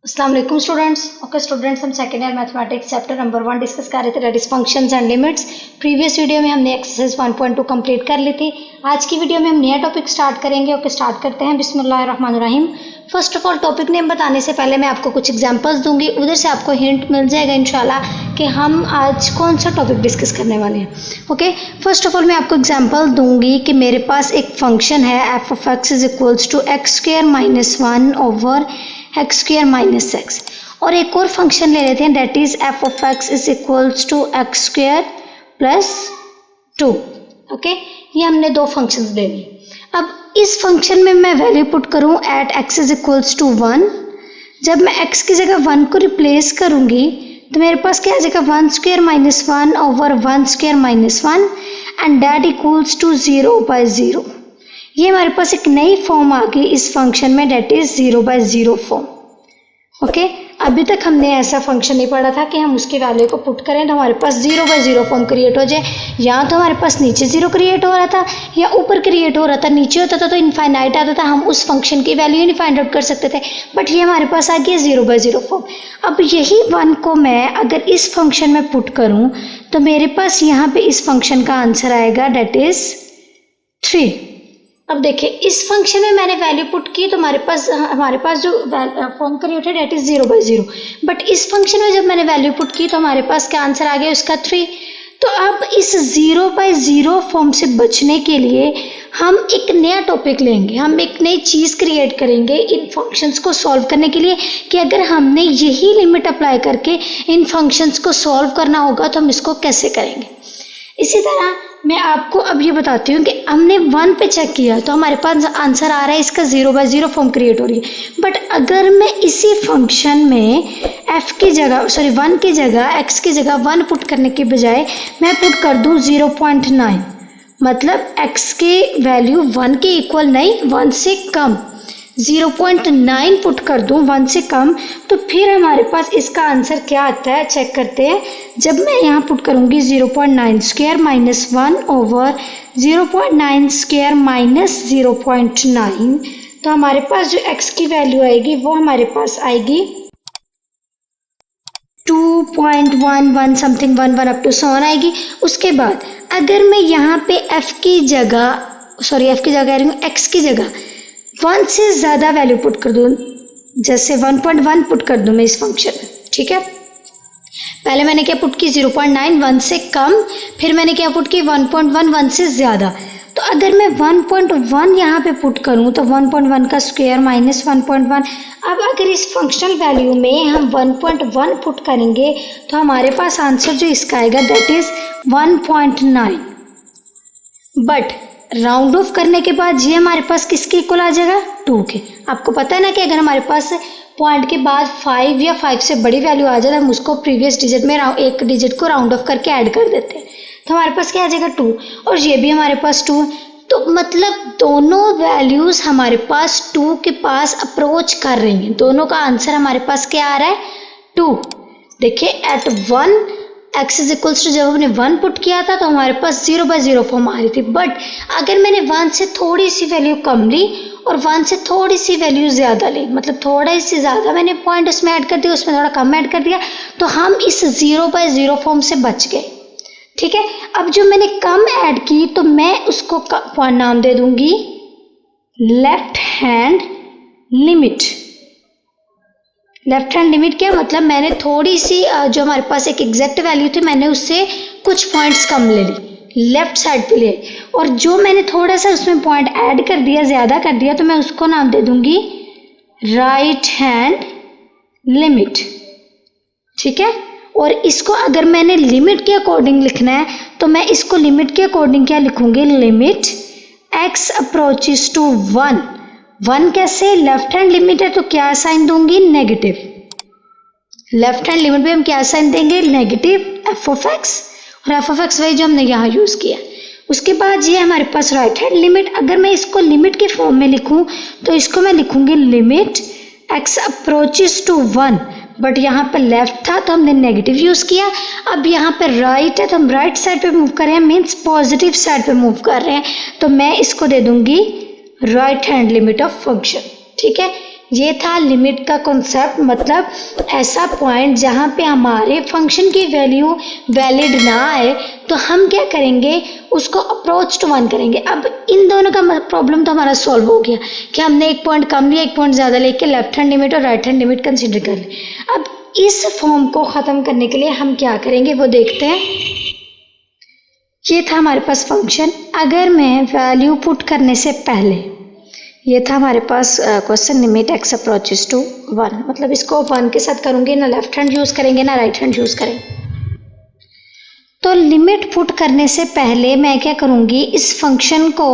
अस्सलाम वालेकुम students. Okay students, हम second year mathematics chapter number 1 discuss कर रहे थे, that is functions and limits. Previous video में हमने एक्सरसाइज 1.2 कंप्लीट कर ली थी। आज की वीडियो में हम नया टॉपिक स्टार्ट करेंगे। ओके स्टार्ट करते हैं। बिस्मिल्लाहिर्रहमानिर्रहीम। First of all topic name बताने से पहले मैं आपको कुछ एग्जांपल्स दूंगी, उधर से आपको हिंट मिल जाएगा इंशाल्लाह कि हम आज कौन सा टॉपिक डिस्कस करने वाले हैं। ओके फर्स्ट ऑफ ऑल मैं आपको एग्जांपल दूंगी कि मेरे पास एक फंक्शन है f of x is equals to x square minus 1 over x square minus x, और एक और फंक्शन ले लेते हैं that is f of x is equals to x square plus 2। Okay ये हमने दो फंक्शंस ले लिए। अब इस फंक्शन में मैं वैल्यू पुट करूं at x is equals to 1। जब मैं एक्स की जगह 1 को रिप्लेस करूंगी तो मेरे पास क्या आ जाएगा 1 square minus 1 over 1 square minus 1 and that equals to 0/0। ये हमारे पास एक नई फॉर्म आ गई इस फंक्शन में, डेट इज 0/0 फॉर्म। ओके अभी तक हमने ऐसा फंक्शन नहीं पढ़ा था कि हम उसकी वैल्यू को पुट करें तो हमारे पास 0/0 फॉर्म क्रिएट हो जाए। या तो हमारे पास नीचे 0 क्रिएट हो रहा था या ऊपर क्रिएट हो रहा था। नीचे होता था तो इनफाइनाइट आता था, हम उस फंक्शन की वैल्यू नहीं फाइंड आउट कर सकते थे, बट ये हमारे पास आ गया 0/0 फॉर्म। अब यही 1 को मैं अगर इस फंक्शन में पुट करूँ तो मेरे पास यहाँ पे इस फंक्शन का आंसर आएगा डेट इज 3। अब देखिए इस फंक्शन में मैंने वैल्यू पुट की तो हमारे पास जो फॉर्म क्रिएट है डेट इज 0/0, बट इस फंक्शन में जब मैंने वैल्यू पुट की तो हमारे पास क्या आंसर आ गया उसका 3। तो अब इस 0/0 फॉर्म से बचने के लिए हम एक नया टॉपिक लेंगे, हम एक नई चीज़ क्रिएट करेंगे इन फंक्शंस को सॉल्व करने के लिए कि अगर हमने यही लिमिट अप्लाई करके इन फंक्शंस को सॉल्व करना होगा तो हम इसको कैसे करेंगे। इसी तरह मैं आपको अब ये बताती हूँ कि हमने 1 पे चेक किया तो हमारे पास आंसर आ रहा है इसका 0/0 फॉर्म क्रिएट हो रही है। बट अगर मैं इसी फंक्शन में f की जगह 1 की जगह x की जगह 1 पुट करने के बजाय मैं पुट कर दूँ 0.9, मतलब x की वैल्यू 1 के इक्वल नहीं 1 से कम, 0.9 पुट कर दूँ 1 से कम, तो फिर हमारे पास इसका आंसर क्या आता है चेक करते हैं। जब मैं यहाँ पुट करूँगी 0.9 square minus 1 over 0.9 square minus 0.9 तो हमारे पास जो x की वैल्यू आएगी वो हमारे पास आएगी 2.11 समथिंग 11 अप टू 100 आएगी। उसके बाद अगर मैं यहाँ पे f की जगह कह रही हूँ x की जगह 1 से ज़्यादा वैल्यू पुट कर दूँ, जैसे 1.1 पुट कर दूँ मैं इस फंक्शन में, ठीक है। पहले मैंने क्या पुट की 0.9 1 से कम, फिर मैंने क्या पुट की 1.1 1 से ज़्यादा। तो अगर मैं 1.1 यहाँ पे पुट करूँ तो 1.1 का स्क्वायर माइनस 1.1। अब अगर इस फंक्शनल वैल्यू में हम 1.1 पुट करेंगे तो हमारे पास आंसर जो इसका आएगा that is 1.9, but round of करने के बाद ये हमारे पास किसके इक्वल आ जाएगा 2 के। आपको पता है ना कि अगर हमारे पास पॉइंट के बाद 5 या 5 से बड़ी वैल्यू आ जाए हम उसको प्रीवियस डिजिट में एक डिजिट को राउंड ऑफ करके ऐड कर देते हैं, तो हमारे पास क्या आ जाएगा 2, और ये भी हमारे पास 2। तो मतलब दोनों वैल्यूज़ हमारे पास 2 के पास अप्रोच कर रही हैं, दोनों का आंसर हमारे पास क्या आ रहा है 2। देखिए at 1 x is equals to जब हमने 1 पुट किया था तो हमारे पास 0/0 फॉर्म आ रही थी, बट अगर मैंने 1 से थोड़ी सी वैल्यू कम ली और 1 से थोड़ी सी वैल्यू ज़्यादा ली, मतलब थोड़ा सी ज़्यादा मैंने पॉइंट उसमें ऐड कर दिया, उसमें थोड़ा कम ऐड कर दिया, तो हम इस 0/0 फॉर्म से बच गए, ठीक है। अब जो मैंने कम ऐड की तो मैं उसको नाम दे दूंगी left hand limit. Left hand limit क्या मतलब मैंने थोड़ी सी जो हमारे पास एक एग्जैक्ट वैल्यू थी मैंने उससे कुछ पॉइंट्स कम ले ली, लेफ्ट साइड पे ले, और जो मैंने थोड़ा सा उसमें पॉइंट ऐड कर दिया, ज़्यादा कर दिया, तो मैं उसको नाम दे दूंगी राइट हैंड लिमिट, ठीक है। और इसको अगर मैंने लिमिट के अकॉर्डिंग लिखना है तो मैं इसको लिमिट के अकॉर्डिंग क्या लिखूंगी, लिमिट x अप्रोचेस टू 1 कैसे, लेफ्ट हैंड लिमिट है तो क्या साइन दूंगी नेगेटिव, लेफ्ट हैंड लिमिट पे हम क्या साइन देंगे नेगेटिव f ऑफ x, और f ऑफ x वही जो हमने यहाँ यूज़ किया। उसके बाद ये हमारे पास राइट हैंड लिमिट, अगर मैं इसको लिमिट के फॉर्म में लिखूँ तो इसको मैं लिखूंगी limit x approaches to 1, but यहाँ पर लेफ्ट था तो हमने नेगेटिव यूज़ किया। अब यहाँ पर राइट है तो हम राइट साइड पे मूव कर रहे हैं, मीन्स पॉजिटिव साइड पे मूव कर रहे हैं, तो मैं इसको दे दूंगी right hand limit of function, ठीक है। ये था लिमिट का कॉन्सेप्ट, मतलब ऐसा पॉइंट जहाँ पे हमारे फंक्शन की वैल्यू वैलिड ना आए तो हम क्या करेंगे, उसको अप्रोच टू 1 करेंगे। अब इन दोनों का प्रॉब्लम तो हमारा सॉल्व हो गया कि हमने एक पॉइंट कम लिया, एक पॉइंट ज़्यादा लेके लेफ्ट हैंड लिमिट और राइट हैंड लिमिट कंसिडर कर ली। अब इस फॉर्म को ख़त्म करने के लिए हम क्या करेंगे वो देखते हैं। ये था हमारे पास फंक्शन। अगर मैं वैल्यू पुट करने से पहले, ये था हमारे पास question limit x approaches to 1, मतलब इसको 1 के साथ करूँगी, ना लेफ्ट हैंड यूज़ करेंगे ना राइट हैंड यूज़ करेंगे। तो लिमिट पुट करने से पहले मैं क्या करूँगी, इस फंक्शन को,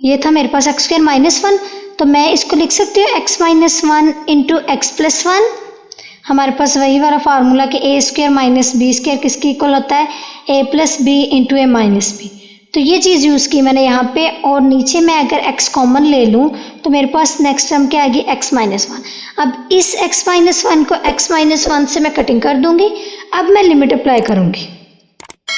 ये था मेरे पास x² - 1, तो मैं इसको लिख सकती हूँ x - 1 इंटू x + 1। हमारे पास वही वाला फार्मूला कि a² - b² किसकी इक्वल होता है, a + b into a - b। तो ये चीज़ यूज़ की मैंने यहाँ पे, और नीचे मैं अगर x कॉमन ले लूँ तो मेरे पास नेक्स्ट टर्म क्या आएगी, x - 1। अब इस x - 1 को x - 1 से मैं कटिंग कर दूँगी। अब मैं लिमिट अप्लाई करूँगी।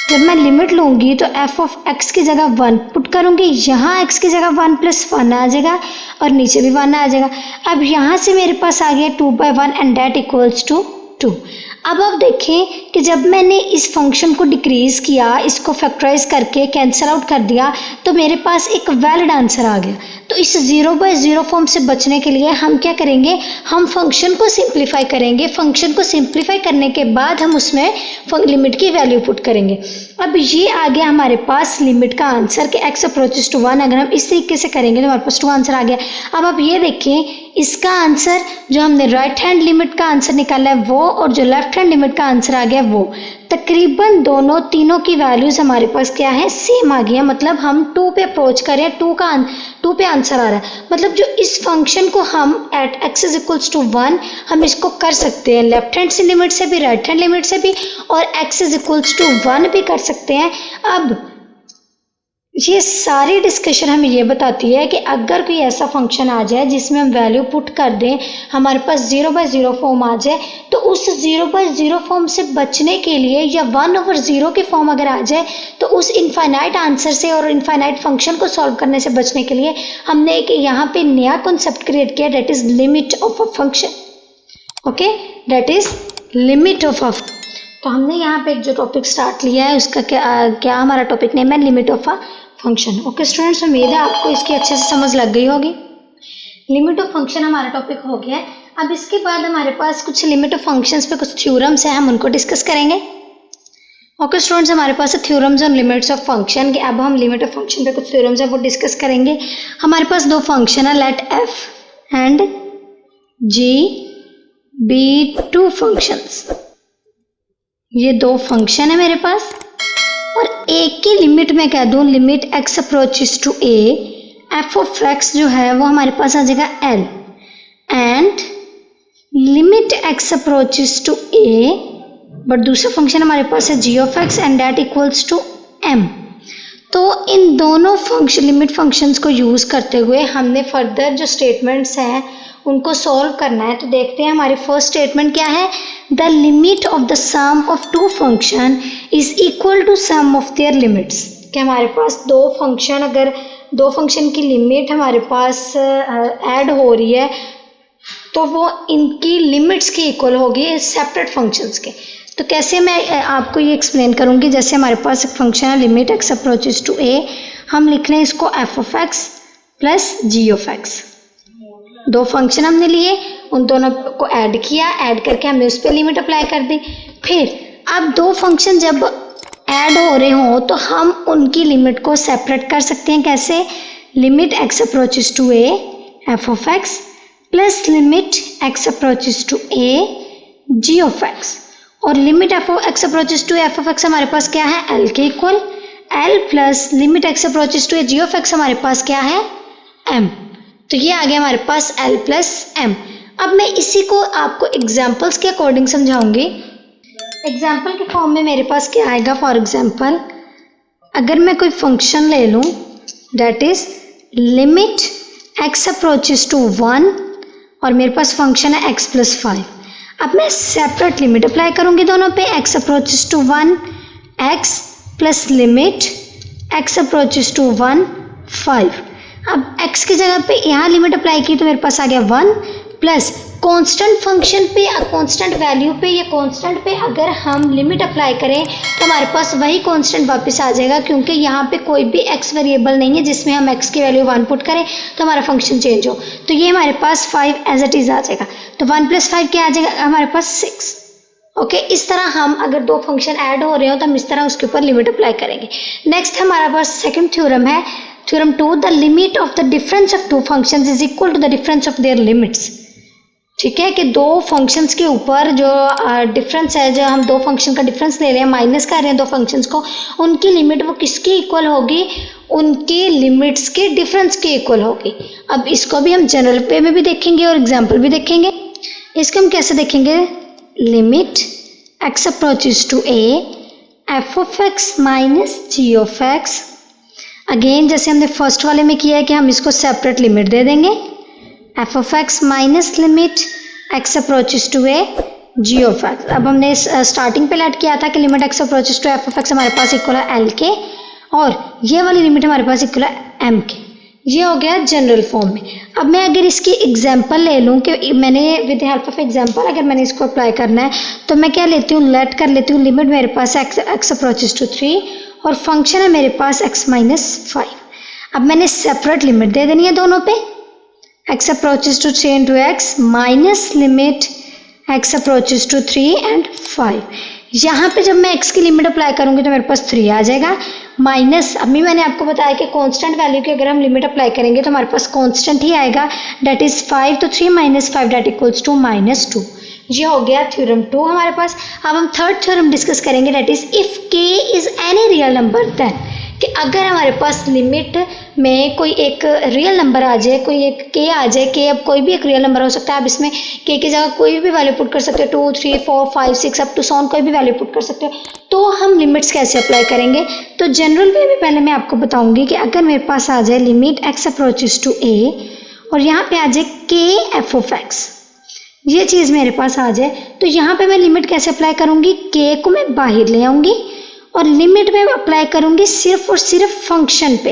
जब मैं लिमिट लूँगी तो f ऑफ x की जगह 1 पुट करूँगी, यहाँ x की जगह 1 + 1 आ जाएगा और नीचे भी 1 आ जाएगा। अब यहाँ से मेरे पास आ गया 2/1 एंड दैट इक्वल्स टू 2। अब आप देखें कि जब मैंने इस फंक्शन को डिक्रीज़ किया, इसको फैक्टराइज करके कैंसिल आउट कर दिया, तो मेरे पास एक वैलिड आंसर आ गया। तो इस 0/0 फॉर्म से बचने के लिए हम क्या करेंगे, हम फंक्शन को सिंप्लीफाई करेंगे। फंक्शन को सिंप्लीफाई करने के बाद हम उसमें लिमिट की वैल्यू पुट करेंगे। अब ये आ गया हमारे पास लिमिट का आंसर कि x अप्रोचेस टू 1। अगर हम इस तरीके से करेंगे तो हमारे पास 2 आंसर आ गया। अब आप ये देखें, इसका आंसर जो हमने राइट हैंड लिमिट का आंसर निकाला है वो, और जो लेफ्ट हैंड लिमिट का आंसर आ गया वो, तकरीबन तीनों की वैल्यूज़ हमारे पास क्या है, सेम आ गई है। मतलब हम 2 पे अप्रोच कर रहे हैं, 2 पे आंसर आ रहा है। मतलब जो इस फंक्शन को हम एट x = 1 हम इसको कर सकते हैं लेफ्ट हैंड से लिमिट से भी, राइट हैंड लिमिट से भी, और x = 1 भी कर सकते हैं। अब ये सारी डिस्कशन हमें ये बताती है कि अगर कोई ऐसा फंक्शन आ जाए जिसमें हम वैल्यू पुट कर दें, हमारे पास 0/0 फॉर्म आ जाए, तो उस 0/0 फॉर्म से बचने के लिए, या 1/0 की फॉर्म अगर आ जाए, तो उस इनफाइनाइट आंसर से और इनफाइनाइट फंक्शन को सॉल्व करने से बचने के लिए हमने एक यहाँ पे नया कॉन्सेप्ट क्रिएट किया, that is limit of a function. Okay, that is limit of a. तो हमने यहाँ पे एक जो टॉपिक स्टार्ट लिया है उसका क्या हमारा टॉपिक नेम है, limit of a function. Okay students, उम्मीद है आपको इसकी अच्छे से समझ लग गई होगी। लिमिट ऑफ फंक्शन हमारा टॉपिक हो गया है। अब इसके बाद हमारे पास कुछ लिमिट ऑफ फंक्शंस पे कुछ थ्योरम्स हैं, हम उनको डिस्कस करेंगे। ओके स्टूडेंट्स, हमारे पास theorems on limits of function के। अब हम लिमिट ऑफ फंक्शन पे कुछ थ्योरम्स है वो डिस्कस करेंगे। हमारे पास 2 फंक्शन है, let f and g be 2 functions. ये 2 फंक्शन है मेरे पास, और एक की लिमिट में कह दूँ, limit x approaches to a, f of x जो है वो हमारे पास आ जाएगा l, and limit x approaches to a, but दूसरा फंक्शन हमारे पास है g of x and that equals to m। तो इन दोनों फंक्शन लिमिट फंक्शंस को यूज़ करते हुए हमने फर्दर जो स्टेटमेंट्स हैं उनको सॉल्व करना है। तो देखते हैं हमारी फर्स्ट स्टेटमेंट क्या है, the limit of the sum of 2 function is equal to sum of their limits. कि हमारे पास 2 फंक्शन, अगर 2 फंक्शन की लिमिट हमारे पास ऐड हो रही है तो वो इनकी लिमिट्स की इक्वल होगी सेपरेट फंक्शंस के। तो कैसे मैं आपको ये एक्सप्लेन करूँगी, जैसे हमारे पास एक फंक्शन है limit x approaches to a, हम लिख लें इसको f of x plus g of x। 2 function हमने लिए, उन दोनों को ऐड किया, ऐड करके हमने उस पर लिमिट अप्लाई कर दी। फिर अब 2 फंक्शन जब ऐड हो रहे हों तो हम उनकी लिमिट को सेपरेट कर सकते हैं। कैसे, limit x approaches to a f of x plus limit x approaches to a g of x, और limit f of x approaches to f of x हमारे पास क्या है, l के equal, l plus limit x approaches to a g of x हमारे पास क्या है, m। तो ये आ गया हमारे पास l प्लस m। अब मैं इसी को आपको एग्जाम्पल्स के अकॉर्डिंग समझाऊंगी। एग्जाम्पल के फॉर्म में मेरे पास क्या आएगा, फॉर एग्जाम्पल अगर मैं कोई फंक्शन ले लूँ that is limit x approaches to 1, और मेरे पास फंक्शन है x प्लस 5। अब मैं सेपरेट लिमिट अप्लाई करूँगी दोनों पे, x approaches to 1 x plus limit x approaches to 1 5। अब x की जगह पे यहाँ लिमिट अप्लाई की तो मेरे पास आ गया 1, प्लस कांस्टेंट फंक्शन पे, कांस्टेंट वैल्यू पे या कांस्टेंट पे अगर हम लिमिट अप्लाई करें तो हमारे पास वही कांस्टेंट वापस आ जाएगा, क्योंकि यहाँ पे कोई भी x वेरिएबल नहीं है जिसमें हम x की वैल्यू 1 पुट करें तो हमारा फंक्शन चेंज हो। तो ये हमारे पास 5 एज इट इज़ आ जाएगा। तो 1 + 5 क्या आ जाएगा हमारे पास 6। ओके, इस तरह हम अगर दो फंक्शन ऐड हो रहे हो तो हम इस तरह उसके ऊपर लिमिट अप्लाई करेंगे। नेक्स्ट हमारा पास सेकंड थ्योरम है, theorem 2, the limit of the difference of two functions is equal to the difference of their limits. ठीक है, कि दो फंक्शंस के ऊपर जो डिफरेंस है, जो हम दो फंक्शन का डिफरेंस ले रहे हैं, माइनस कर रहे हैं दो फंक्शंस को, उनकी लिमिट वो किसके इक्वल होगी, उनके लिमिट्स के डिफरेंस के इक्वल होगी। अब इसको भी हम जनरल पे में भी देखेंगे और एग्जाम्पल भी देखेंगे। इसको हम कैसे देखेंगे, limit x approaches to a f(x minus g)। Again जैसे हमने फर्स्ट वाले में किया है कि हम इसको सेपरेट लिमिट दे देंगे, f(x minus limit x approaches to a g)। अब हमने स्टार्टिंग पे लेट किया था कि limit x approaches to f(x) हमारे पास इक्वल है l के, और ये वाली लिमिट हमारे पास इक्वल है m के। ये हो गया जनरल फॉर्म में। अब मैं अगर इसकी एग्जांपल ले लूँ कि मैंने विद हेल्प ऑफ एग्जांपल अगर मैंने इसको अप्लाई करना है तो मैं क्या लेती हूँ, लेट कर लेती हूँ लिमिट मेरे पास x अप्रोचेस टू 3 और फंक्शन है मेरे पास x माइनस 5। अब मैंने सेपरेट लिमिट दे देनी है दोनों पे, x approaches to 3 into x minus limit x approaches to 3 and 5। यहाँ पे जब मैं x की लिमिट अप्लाई करूँगी तो मेरे पास 3 आ जाएगा, माइनस अभी मैंने आपको बताया कि कांस्टेंट वैल्यू की अगर हम लिमिट अप्लाई करेंगे तो हमारे पास कांस्टेंट ही आएगा, दैट इज 5। तो 3 माइनस 5 दैट इक्वल्स टू -2। ये हो गया थ्योरम 2 हमारे पास। अब हम थर्ड थ्योरम डिस्कस करेंगे, that is if k is any real number then, कि अगर हमारे पास लिमिट में कोई एक रियल नंबर आ जाए, कोई एक k आ जाए, k अब कोई भी एक रियल नंबर हो सकता है, आप इसमें k की जगह कोई भी वैल्यू पुट कर सकते हो, 2 3 4 5 6 अप टू सॉन कोई भी वैल्यू पुट कर सकते हो। तो हम लिमिट्स कैसे अप्लाई करेंगे, तो जनरल वे में पहले मैं आपको बताऊंगी कि अगर मेरे पास आ जाए limit x approaches to a और यहाँ पे आ जाए k f(x), ये चीज़ मेरे पास आ जाए, तो यहाँ पे मैं लिमिट कैसे अप्लाई करूँगी, k को मैं बाहर ले आऊँगी और लिमिट में अप्लाई करूँगी सिर्फ और सिर्फ फंक्शन पे।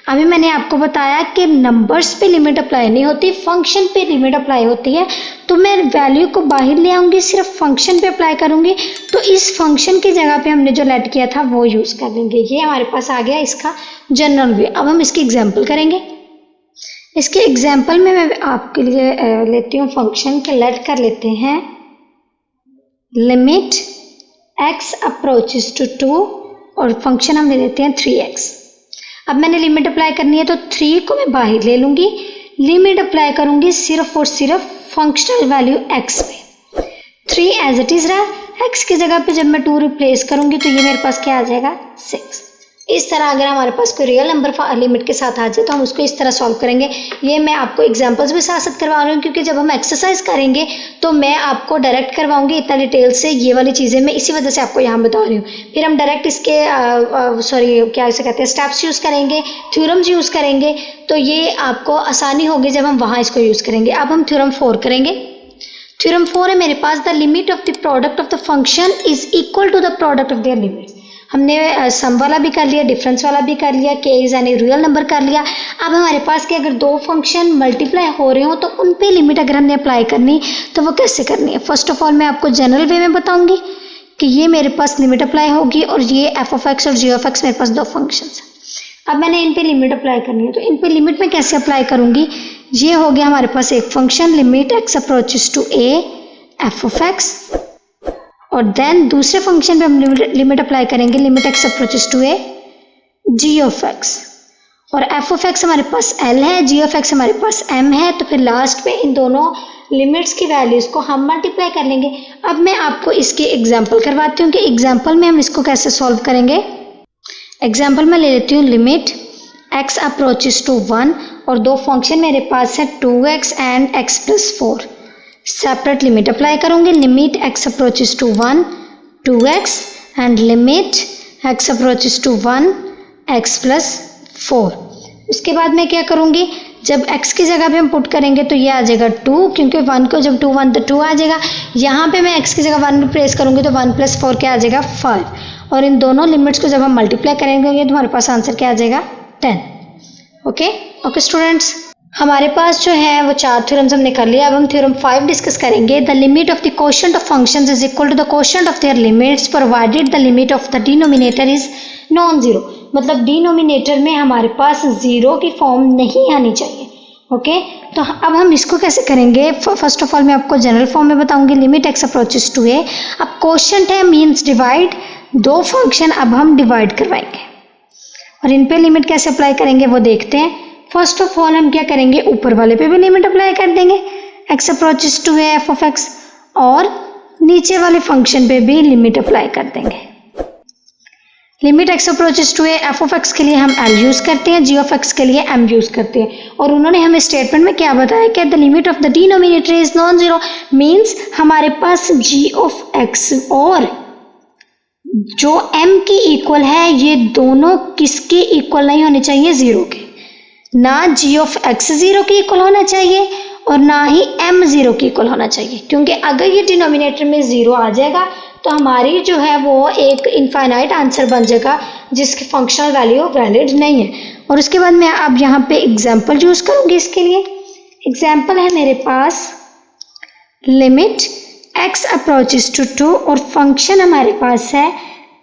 अभी मैंने आपको बताया कि नंबर्स पे लिमिट अप्लाई नहीं होती, फंक्शन पे लिमिट अप्लाई होती है। तो मैं वैल्यू को बाहर ले आऊँगी, सिर्फ फंक्शन पे अप्लाई करूँगी, तो इस फंक्शन की जगह पे हमने जो लेट किया था वो यूज़ कर लेंगे। ये हमारे पास आ गया इसका जनरल वे। अब हम इसकी एग्जाम्पल करेंगे। इसके एग्जाम्पल में मैं आपके लिए लेती हूँ फंक्शन के लेट कर लेते हैं लिमिट x अप्रोचेस टू 2 और फंक्शन हम ले लेते हैं 3x। अब मैंने लिमिट अप्लाई करनी है तो 3 को मैं बाहर ले लूँगी, लिमिट अप्लाई करूँगी सिर्फ और सिर्फ फंक्शनल वैल्यू x पे। 3 एज इट इज़ रहा, x की जगह पे जब मैं 2 रिप्लेस करूँगी तो ये मेरे पास क्या आ जाएगा 6। इस तरह अगर हमारे पास कोई रियल नंबर लिमिट के साथ आ जाए तो हम उसको इस तरह सॉल्व करेंगे। ये मैं आपको एग्जांपल्स भी साथ साथ करवा रही हूँ, क्योंकि जब हम एक्सरसाइज करेंगे तो मैं आपको डायरेक्ट करवाऊंगी इतना डिटेल से, ये वाली चीज़ें मैं इसी वजह से आपको यहाँ बता रही हूँ। फिर हम डायरेक्ट इसके क्या इसे कहते हैं स्टेप्स यूज़ करेंगे, थ्योरम्स यूज़ करेंगे, तो ये आपको आसानी होगी जब हम वहाँ इसको यूज़ करेंगे। अब हम थ्योरम 4 करेंगे। थ्योरम 4 है मेरे पास, the limit of the product of the function is equal to the product of their limits. हमने सम वाला भी कर लिया, डिफरेंस वाला भी कर लिया, k is any real number कर लिया। अब हमारे पास कि अगर दो फंक्शन मल्टीप्लाई हो रहे हो तो उन पे लिमिट अगर हमने अप्लाई करनी तो वो कैसे करनी है। फर्स्ट ऑफ ऑल मैं आपको जनरल वे में बताऊंगी कि ये मेरे पास लिमिट अप्लाई होगी और ये f(x) और g(x) मेरे पास दो फंक्शंस हैं। अब मैंने इन पे लिमिट अप्लाई करनी है, तो इन पे लिमिट में कैसे अप्लाई करूँगी। ये हो गया हमारे पास एक function limit x approaches to a f(x), और देन दूसरे फंक्शन पे हम लिमिट अप्लाई करेंगे limit x approaches to a g(x), और f(x) हमारे पास l है, g(x) हमारे पास m है। तो फिर लास्ट पे इन दोनों लिमिट्स की वैल्यूज़ को हम मल्टीप्लाई कर लेंगे। अब मैं आपको इसकी एग्जांपल करवाती हूँ कि एग्जांपल में हम इसको कैसे सॉल्व करेंगे। एग्जांपल में ले लेती हूँ लिमिट x अप्रोचेस टू 1 और दो फंक्शन मेरे पास है 2x and x + 4। Separate limit apply करूँगी, limit x approaches to 1 2x and limit x approaches to 1 x + 4। उसके बाद मैं क्या करूँगी, जब x की जगह पे हम पुट करेंगे तो ये आ जाएगा 2, क्योंकि 1 को जब 2 1 तो 2 आ जाएगा। यहाँ पे मैं x की जगह 1 रिप्लेस करूँगी तो 1 + 4 क्या आ जाएगा 5, और इन दोनों लिमिट्स को जब हम मल्टीप्लाई करेंगे तो हमारे पास आंसर क्या आ जाएगा 10। Okay students. हमारे पास जो है वो 4 थ्योरम्स हमने कर लिया। अब हम थ्योरम 5 डिस्कस करेंगे। The limit of the quotient of functions is equal to the quotient of their limits provided the limit of the denominator is non zero. मतलब डिनोमिनेटर में हमारे पास जीरो की फॉर्म नहीं आनी चाहिए। ओके तो अब हम इसको कैसे करेंगे। फर्स्ट ऑफ ऑल मैं आपको जनरल फॉर्म में बताऊंगी। लिमिट एक्स अप्रोचेस टू ए, अब कोशेंट है मीन्स डिवाइड, दो फंक्शन अब हम डिवाइड करवाएंगे और इन पे लिमिट कैसे अप्लाई करेंगे वो देखते हैं। फर्स्ट ऑफ ऑल हम क्या करेंगे, ऊपर वाले पे भी लिमिट अप्लाई कर देंगे x approaches to a f of x, और नीचे वाले फंक्शन पे भी लिमिट अप्लाई कर देंगे। Limit x approaches to a f of x के लिए हम एल यूज़ करते हैं, जी ऑफ एक्स के लिए एम यूज़ करते हैं। और उन्होंने हमें स्टेटमेंट में क्या बताया कि the limit of the denominator is non zero, means हमारे पास जी ऑफ एक्स और जो m की इक्वल है ये दोनों किसके इक्वल नहीं होने चाहिए, जीरो के। ना जी ऑफ एक्स जीरो के इक्वल होना चाहिए और ना ही m जीरो के इक्वल होना चाहिए, क्योंकि अगर ये डिनोमिनेटर में जीरो आ जाएगा तो हमारी जो है वो एक इनफाइनाइट आंसर बन जाएगा जिसकी फंक्शनल वैल्यू वैलिड नहीं है। और उसके बाद मैं अब यहाँ पे एग्जाम्पल यूज़ करूँगी इसके लिए। एग्जाम्पल है मेरे पास लिमिट x अप्रोचेस टू 2 और फंक्शन हमारे पास है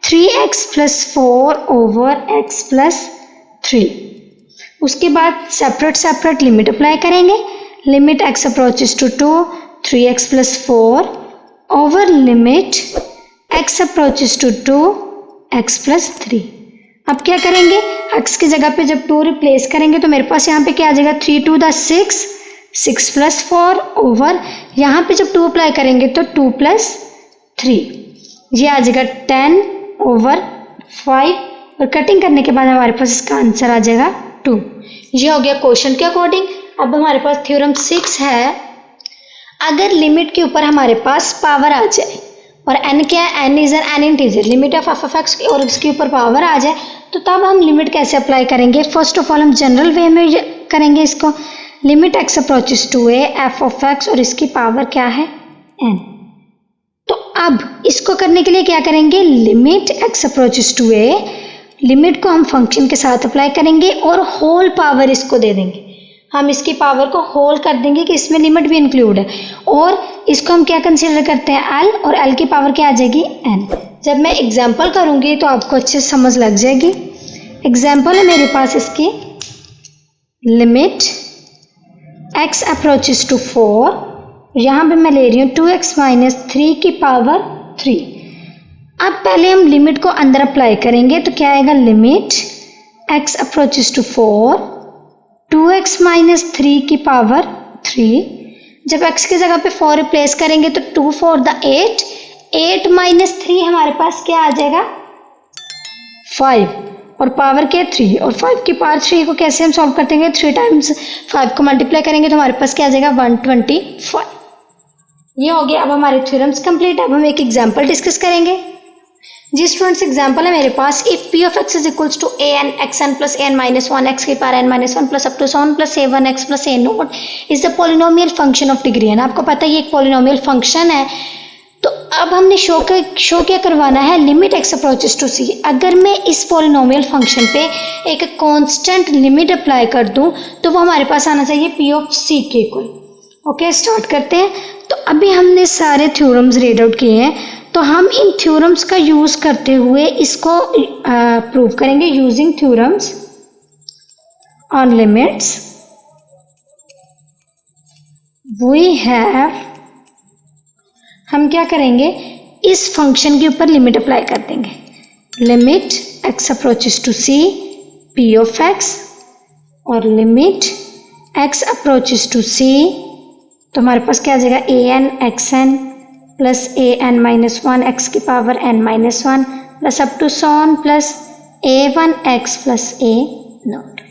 3x plus 4 over x plus 3। उसके बाद सेपरेट लिमिट अप्लाई करेंगे। Limit x approaches to 2 3x plus 4 over limit x approaches to 2 x plus 3। अब क्या करेंगे, x की जगह पे जब 2 रिप्लेस करेंगे तो मेरे पास यहाँ पे क्या आ जाएगा, 3 टू द 6 प्लस 4 ओवर यहाँ पे जब 2 अप्लाई करेंगे तो 2 प्लस 3, ये आ जाएगा 10 ओवर 5 और कटिंग करने के बाद हमारे पास इसका आंसर आ जाएगा 2। ये हो गया क्वेश्चन के अकॉर्डिंग। अब हमारे पास थ्योरम 6 है, अगर लिमिट के ऊपर हमारे पास पावर आ जाए और n क्या है, n is an integer, limit of F of x और इसके ऊपर पावर आ जाए तो तब हम लिमिट कैसे अप्लाई करेंगे। फर्स्ट ऑफ ऑल हम जनरल वे में करेंगे इसको। Limit x approaches to a f of x और इसकी पावर क्या है n। तो अब इसको करने के लिए क्या करेंगे, limit x approaches to a, limit को हम फंक्शन के साथ अप्लाई करेंगे और होल पावर इसको दे देंगे। हम इसकी पावर को होल कर देंगे कि इसमें लिमिट भी इंक्लूड है और इसको हम क्या कंसीडर करते हैं, l, और l की पावर क्या आ जाएगी n। जब मैं एग्जाम्पल करूँगी तो आपको अच्छे से समझ लग जाएगी। एग्जाम्पल है मेरे पास इसकी, लिमिट x अप्रोचेस टू 4, यहाँ पे मैं ले रही हूँ 2x माइनस 3 की पावर 3। अब पहले हम लिमिट को अंदर अप्लाई करेंगे तो क्या आएगा, limit x approaches to 4 2x minus 3 की पावर 3। जब x की जगह पे 4 रिप्लेस करेंगे तो 2 4 द 8, 8 माइनस 3 हमारे पास क्या आ जाएगा 5 और पावर क्या 3, और 5 की पावर 3 को कैसे हम सॉल्व कर देंगे, 3 टाइम्स 5 को मल्टीप्लाई करेंगे तो हमारे पास क्या आ जाएगा 125। ये हो गया अब हमारे थ्योरम्स कंप्लीट। अब हम एक एग्जांपल डिस्कस करेंगे। जी स्टूडेंट्स, एग्जांपल है मेरे पास, if p of x is equals to a n x n plus a n minus 1 x की power n minus 1 plus up to 1 plus a 1 x plus a naught is the polynomial function of degree n। आपको पता है ये एक polynomial function है। तो अब हमने शो क्या करवाना है, limit x approaches to c। अगर मैं इस पॉलिनोमियल फंक्शन पे एक कांस्टेंट लिमिट अप्लाई कर दूं तो वो हमारे पास आना चाहिए p ऑफ c के इक्वल। ओके स्टार्ट करते हैं। तो अभी हमने सारे थ्योरम्स रीड आउट किए हैं, तो हम इन थ्योरम्स का यूज़ करते हुए इसको प्रूव करेंगे using theorems on limits we have. हम क्या करेंगे, इस फंक्शन के ऊपर लिमिट अप्लाई कर देंगे। Limit x approaches to c p of x और limit x approaches to c, तो हमारे पास क्या आ जाएगा a n x n plus a n minus 1 x की power n minus 1 plus up to 1 plus a 1 x plus a naught.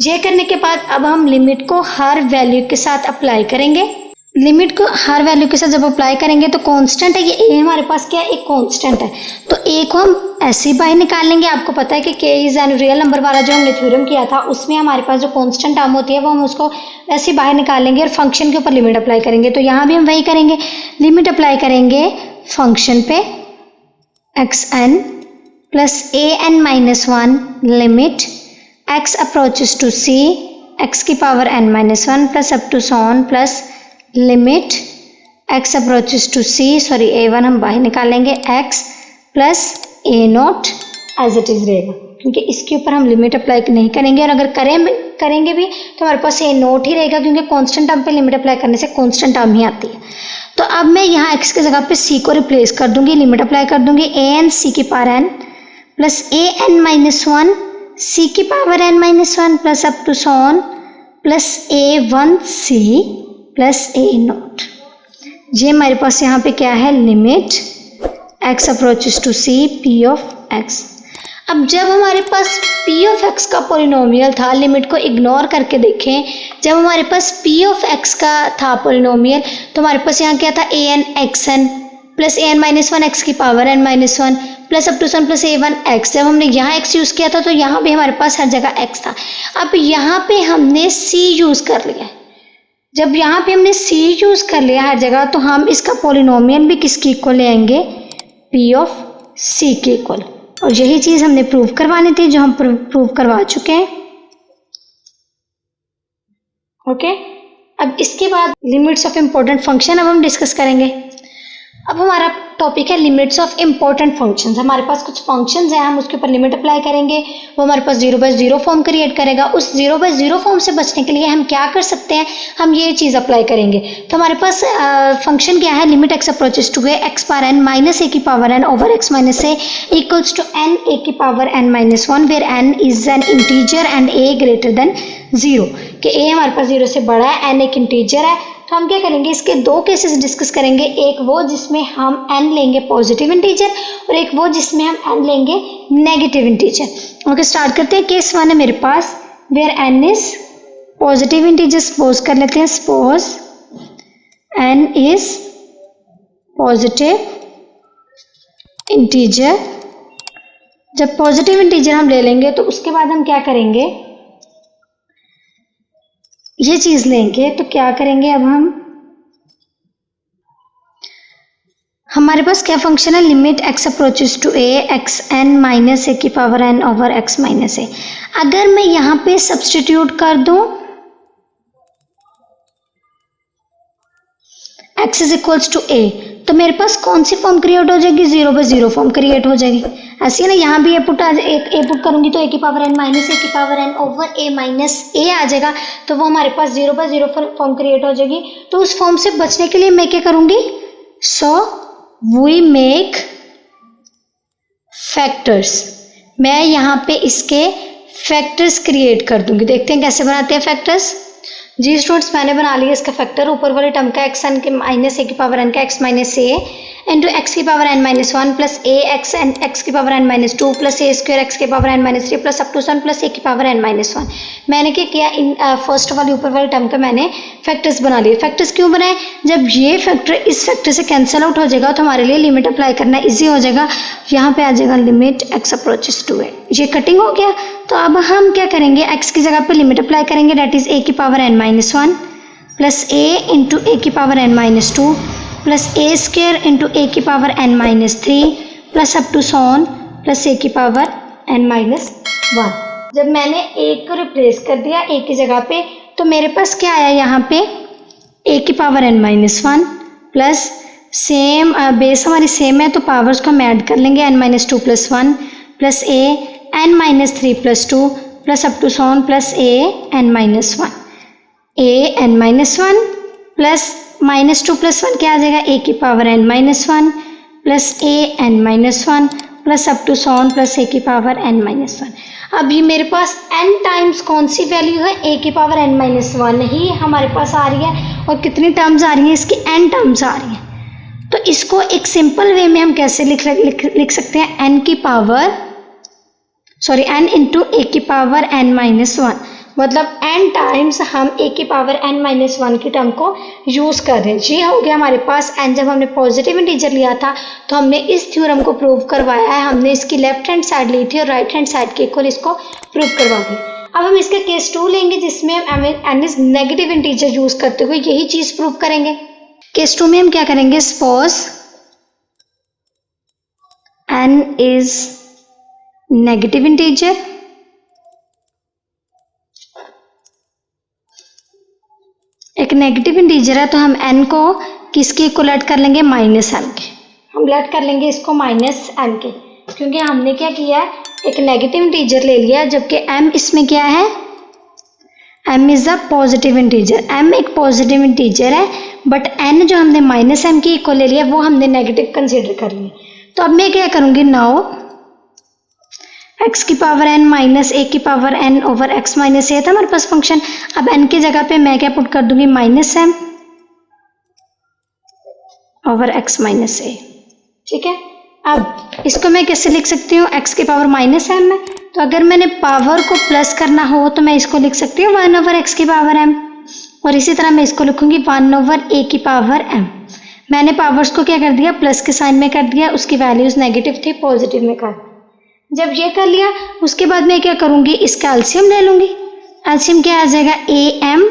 ये करने के बाद अब हम लिमिट को हर वैल्यू के साथ अप्लाई करेंगे। लिमिट को हर वैल्यू के साथ जब अप्लाई करेंगे तो कांस्टेंट है ये a हमारे पास क्या है, एक कांस्टेंट है, तो a को हम ऐसे ही बाहर निकाल लेंगे। आपको पता है कि k is an real number वाला जो हमने थ्योरम किया था उसमें हमारे पास जो कांस्टेंट टर्म होती है वो हम उसको ऐसे ही बाहर निकाल लेंगे और फंक्शन के ऊपर लिमिट अप्लाई करेंगे। तो यहाँ भी हम वही करेंगे, लिमिट अप्लाई करेंगे फंक्शन पे x n plus a n minus 1 limit x approaches to c x की power n minus one plus up to so on plus limit x approaches to c, sorry a1 हम बाहर निकालेंगे, x plus a naught as it is रहेगा, क्योंकि इसके ऊपर हम limit apply नहीं करेंगे, और अगर करेंगे भी तो हमारे पास a नॉट ही रहेगा, क्योंकि कांस्टेंट टर्म पे लिमिट अप्लाई करने से कांस्टेंट टर्म ही आती है। तो अब मैं यहाँ x की जगह पे c को रिप्लेस कर दूंगी, लिमिट अप्लाई कर दूंगी, a n c की power n plus a n minus one c की power n minus one plus up to so on plus a1 c plus a naught. ये हमारे पास यहाँ पे क्या है, limit x approaches to c p of x। अब जब हमारे पास p ऑफ x का पोलिनोमियल था, लिमिट को इग्नोर करके देखें, जब हमारे पास p ऑफ x का था पोलिनोमियल, तो हमारे पास यहाँ क्या था, a n x n plus a n minus one x की power n minus one plus up to sun plus a1 x। जब हमने यहाँ x यूज़ किया था तो यहाँ भी हमारे पास हर जगह x था। अब यहाँ पे हमने c यूज़ कर लिया, जब यहाँ पे हमने c यूज़ कर लिया हर जगह, तो हम इसका पोलिनोमियल भी किसके इक्वल ले आएंगे, p ऑफ c के इक्वल। और यही चीज़ हमने प्रूव करवानी थी, जो हम प्रूव करवा चुके हैं। ओके, अब इसके बाद लिमिट्स ऑफ इम्पोर्टेंट फंक्शन अब हम डिस्कस करेंगे। अब हमारा टॉपिक है लिमिट्स ऑफ इम्पोर्टेंट फंक्शंस। हमारे पास कुछ फंक्शंस हैं, हम उसके ऊपर लिमिट अप्लाई करेंगे, वो हमारे पास 0/0 फॉर्म क्रिएट करेगा। उस 0/0 फॉर्म से बचने के लिए हम क्या कर सकते हैं, हम ये चीज़ अप्लाई करेंगे। तो हमारे पास फंक्शन क्या है, limit x approaches to a x power n minus a की power n over x minus a equals to n a की power n minus one, where n is an integer and a greater than 0, कि a हमारे पास 0 से बड़ा है, n एक integer है। तो हम क्या करेंगे, इसके दो केसेस डिस्कस करेंगे, एक वो जिसमें हम n लेंगे पॉजिटिव इंटीजर, और एक वो जिसमें हम n लेंगे नेगेटिव इंटीजर। ओके, स्टार्ट करते हैं। केस वन है मेरे पास where n is positive integer. Suppose कर लेते हैं, suppose n is positive integer. जब पॉजिटिव इंटीजर हम ले लेंगे तो उसके बाद हम क्या करेंगे, ये चीज लेंगे। तो क्या करेंगे, अब हमारे पास क्या फंक्शन है, limit x approaches to a x n minus a की power n over x minus a। अगर मैं यहाँ पे सब्सटीट्यूट कर दूं x is equals to a, तो मेरे पास कौन सी फॉर्म क्रिएट हो जाएगी, 0/0 फॉर्म क्रिएट हो जाएगी। ऐसे ही ना, यहाँ भी a पुट करूंगी तो a की पावर n माइनस a की power n over a minus a आ जाएगा, तो वो हमारे पास 0/0 फॉर्म क्रिएट हो जाएगी। तो उस फॉर्म से बचने के लिए मैं क्या करूंगी, सो वी मेक फैक्टर्स। मैं यहाँ पे इसके फैक्टर्स क्रिएट कर दूंगी। देखते हैं कैसे बनाते हैं फैक्टर्स। जी स्टूडेंट्स, मैंने बना लिया इसका फैक्टर। ऊपर वाले टर्म का एक्स एन के माइनस ए की पावर एन का x minus a into x की power n minus one plus a x n x की power n minus two plus a square x की power n minus three plus up to sun plus a की power n minus one. मैंने क्या किया, in first वाले ऊपर वाले term का मैंने फैक्टर्स बना लिए। फैक्टर्स क्यों बनाए, जब ये फैक्टर इस फैक्टर से कैंसिल आउट हो जाएगा तो हमारे लिए लिमिट अप्लाई करना ईजी हो जाएगा। यहाँ पे आ जाएगा लिमिट एक्स अप्रोचेस टू ए, ये कटिंग हो गया। तो अब हम क्या करेंगे, एक्स की जगह पे लिमिट अप्लाई करेंगे, डेट इज ए की power n minus one plus a into a की power n minus two plus a square into a की power n minus three plus up to Son plus a की power n minus one. जब मैंने ए को replace कर दिया ए की जगह पे, तो मेरे पास क्या आया, यहाँ पे ए की power n minus one plus same base हमारी सेम है तो पावर्स को हम ऐड कर लेंगे, n minus two plus one plus a n minus three plus two plus up to Son plus a n minus one. A n minus one plus minus two plus one क्या आ जाएगा, a की power n minus one plus a n minus one plus up to Son plus a की power n minus one. अब ये मेरे पास n times कौन सी value है, ए की पावर एन माइनस वन ही हमारे पास आ रही है। और कितनी टर्म्स आ रही हैं, इसकी n टर्म्स आ रही हैं। तो इसको एक सिंपल वे में हम कैसे लिख सकते हैं, n की पावर n इंटू ए की पावर n माइनस वन, मतलब n टाइम्स हम ए की पावर n माइनस वन की टर्म को यूज़ कर रहे हैं। ये हो गया हमारे पास n। जब हमने पॉजिटिव इंटीजर लिया था तो हमने इस थ्योरम को प्रूव करवाया है, हमने इसकी लेफ्ट हैंड साइड ली थी और राइट हैंड साइड के इक्वल इसको प्रूव करवा दिया। अब हम इसका केस टू लेंगे जिसमें हम n is negative integer use करते हुए यही चीज़ प्रूव करेंगे। केस टू में हम क्या करेंगे, suppose n is negative integer एक नेगेटिव इंटीजर है तो हम n को किसके इक्वलेट कर लेंगे, माइनस m के। हम लेट कर लेंगे इसको माइनस m के, क्योंकि हमने क्या किया है, एक नेगेटिव इंटीजर ले लिया, जबकि m इसमें क्या है, m is the positive integer. m एक पॉजिटिव इंटीजर है, बट n जो हमने माइनस m के इक्वल ले लिया वो हमने नेगेटिव कंसीडर कर लिया। तो अब मैं क्या करूँगी, नाउ x की पावर n माइनस a की power n over x minus a था हमारे पास फंक्शन। अब n की जगह पे मैं क्या पुट कर दूंगी, minus m over x minus a। ठीक है, अब इसको मैं कैसे लिख सकती हूँ, x की पावर माइनस m है, तो अगर मैंने पावर को प्लस करना हो तो मैं इसको लिख सकती हूँ 1 ओवर x की पावर m, और इसी तरह मैं इसको लिखूंगी 1 ओवर a की पावर m। मैंने पावर्स को क्या कर दिया, प्लस के साइन में कर दिया, उसकी वैल्यूज नेगेटिव थी, पॉजिटिव में कर। जब ये कर लिया उसके बाद मैं क्या करूँगी, इसका एलसीएम ले लूँगी। एलसीएम क्या आ जाएगा, am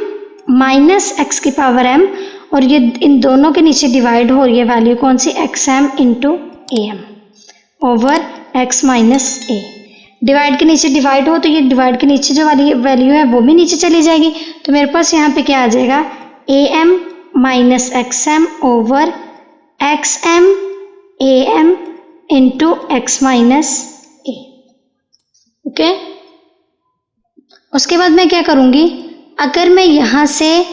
माइनस एक्स की पावर m, और ये इन दोनों के नीचे डिवाइड हो रही है वैल्यू कौन सी, xm into am over x minus a। Divide के नीचे डिवाइड हो तो ये डिवाइड के नीचे जो वाली वैल्यू है वो भी नीचे चली जाएगी, तो मेरे पास यहाँ पे क्या आ जाएगा, am minus xm over xm am into x minus a। Okay, उसके बाद मैं क्या करूँगी, अगर मैं यहाँ से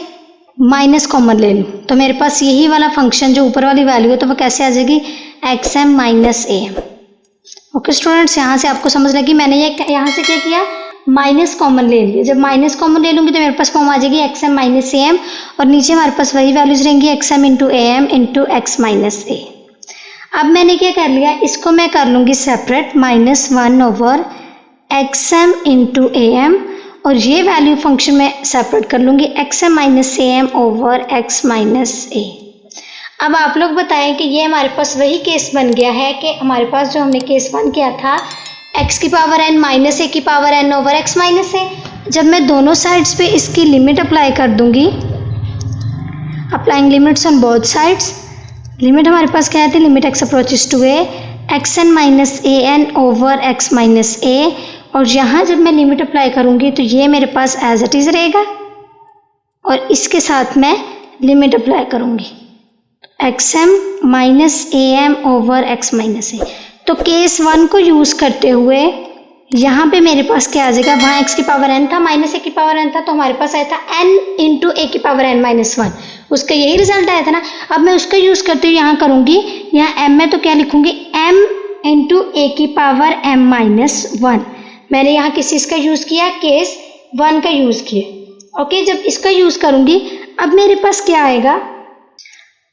माइनस कॉमन ले लूँ तो मेरे पास यही वाला फंक्शन जो ऊपर वाली वैल्यू है तो वो कैसे आ जाएगी, xm minus am। Okay students, यहाँ से आपको समझ लगी, मैंने ये यहाँ से क्या किया, माइनस कॉमन ले लिया। जब माइनस कॉमन ले लूँगी तो मेरे पास फॉर्म आ जाएगी xm माइनस am, और नीचे हमारे पास वही वैल्यूज रहेंगी xm into am into x minus a। अब मैंने क्या कर लिया, इसको मैं कर लूँगी separate, -1 over xm into am, और ये वैल्यू फंक्शन में सेपरेट कर लूँगी xm minus am over x minus a। अब आप लोग बताएं कि ये हमारे पास वही केस बन गया है कि हमारे पास जो हमने केस 1 किया था, x की पावर n माइनस a की power n over x minus a। जब मैं दोनों साइड्स पे इसकी लिमिट अप्लाई कर दूँगी, applying limits on both sides, limit हमारे पास क्या आती है, limit x approaches to a xn minus an over x minus a, और यहाँ जब मैं लिमिट अप्लाई करूँगी तो ये मेरे पास एज इट इज़ रहेगा, और इसके साथ मैं लिमिट अप्लाई करूँगी xm minus am over x minus a। तो केस 1 को यूज़ करते हुए यहाँ पे मेरे पास क्या आ जाएगा, वहाँ x की पावर n था, माइनस a की पावर n था, तो हमारे पास आया था n इंटू a की पावर n माइनस 1, उसका यही रिजल्ट आया था ना। अब मैं उसका यूज़ करते हुए यहाँ करूँगी, यहाँ m में तो क्या लिखूँगी, m इंटू a की पावर m माइनस 1। मैंने यहाँ किस चीज़ का यूज़ किया, केस 1 का यूज़ किया। ओके, जब इसका यूज़ करूँगी अब मेरे पास क्या आएगा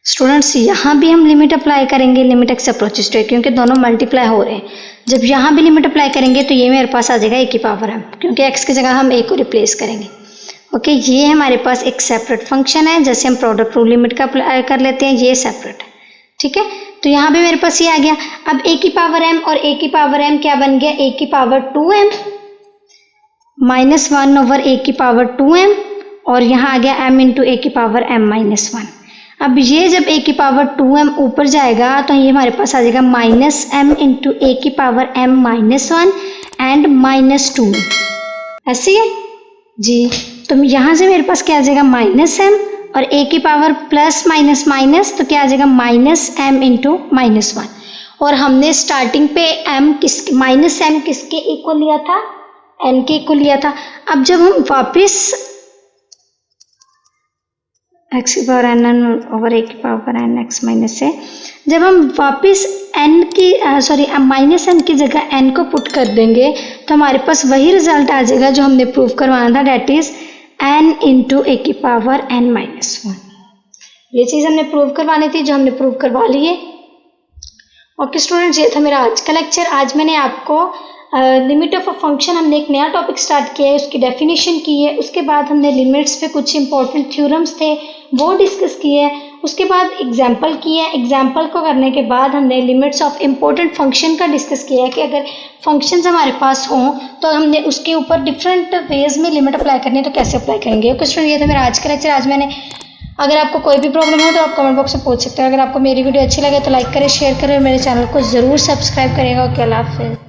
स्टूडेंट्स, यहाँ भी हम लिमिट अप्लाई करेंगे, limit x approaches to a, क्योंकि दोनों मल्टीप्लाई हो रहे हैं। जब यहाँ भी लिमिट अप्लाई करेंगे तो ये मेरे पास आ जाएगा a की पावर m, क्योंकि x की जगह हम a को रिप्लेस करेंगे। ओके, ये हमारे पास एक सेपरेट फंक्शन है, जैसे हम प्रोडक्ट रूल लिमिट का अप्लाई कर लेते हैं, ये सेपरेट है। ठीक है, तो यहाँ पे मेरे पास ये आ गया। अब a की पावर m और a की पावर m क्या बन गया, a की पावर 2m -1 ओवर a की पावर 2m, और यहाँ आ गया m इंटू a की पावर m माइनस 1। अब ये जब a की पावर 2m ऊपर जाएगा तो ये हमारे पास आ जाएगा -m इंटू a की पावर m माइनस 1 एंड -2। ऐसे है जी, तो यहाँ से मेरे पास क्या आ जाएगा, -m, और a की पावर प्लस माइनस माइनस, तो क्या आ जाएगा -m इंटू -1। और हमने स्टार्टिंग पे m -m किसके इक्वल लिया था, n के इक्वल लिया था। अब जब हम वापस x की पावर n ओवर a की पावर n x माइनस से, जब हम वापस n की -m की जगह n को पुट कर देंगे तो हमारे पास वही रिजल्ट आ जाएगा जो हमने प्रूव करवाना था, that is n into a की पावर n माइनस 1। ये चीज़ हमने प्रूव करवानी थी, जो हमने प्रूव करवा ली है। ओके स्टूडेंट्स, ये था मेरा आज का लेक्चर। आज मैंने आपको लिमिट ऑफ अ फंक्शन, हमने एक नया टॉपिक स्टार्ट किया है, उसकी डेफिनेशन की है। उसके बाद हमने लिमिट्स पे कुछ इंपॉर्टेंट थ्योरम्स थे वो डिस्कस किए हैं। उसके बाद एग्जांपल किए हैं। एग्जांपल को करने के बाद हमने लिमिट्स ऑफ इंपॉर्टेंट फंक्शन का डिस्कस किया है कि अगर फंक्शंस हमारे पास हों तो हमने उसके ऊपर डिफरेंट वेज में लिमिट अप्लाई करनी है तो कैसे अप्लाई करेंगे। ओके स्टूडेंट, ये था मेरा आज का लेक्चर। आज मैंने, अगर आपको कोई भी प्रॉब्लम हो तो आप कमेंट बॉक्स में पूछ सकते हो। अगर आपको मेरी वीडियो अच्छी लगे तो लाइक करें, शेयर करें और मेरे चैनल को ज़रूर सब्सक्राइब करेगा। ओके, अल्लाह हाफ़िज़।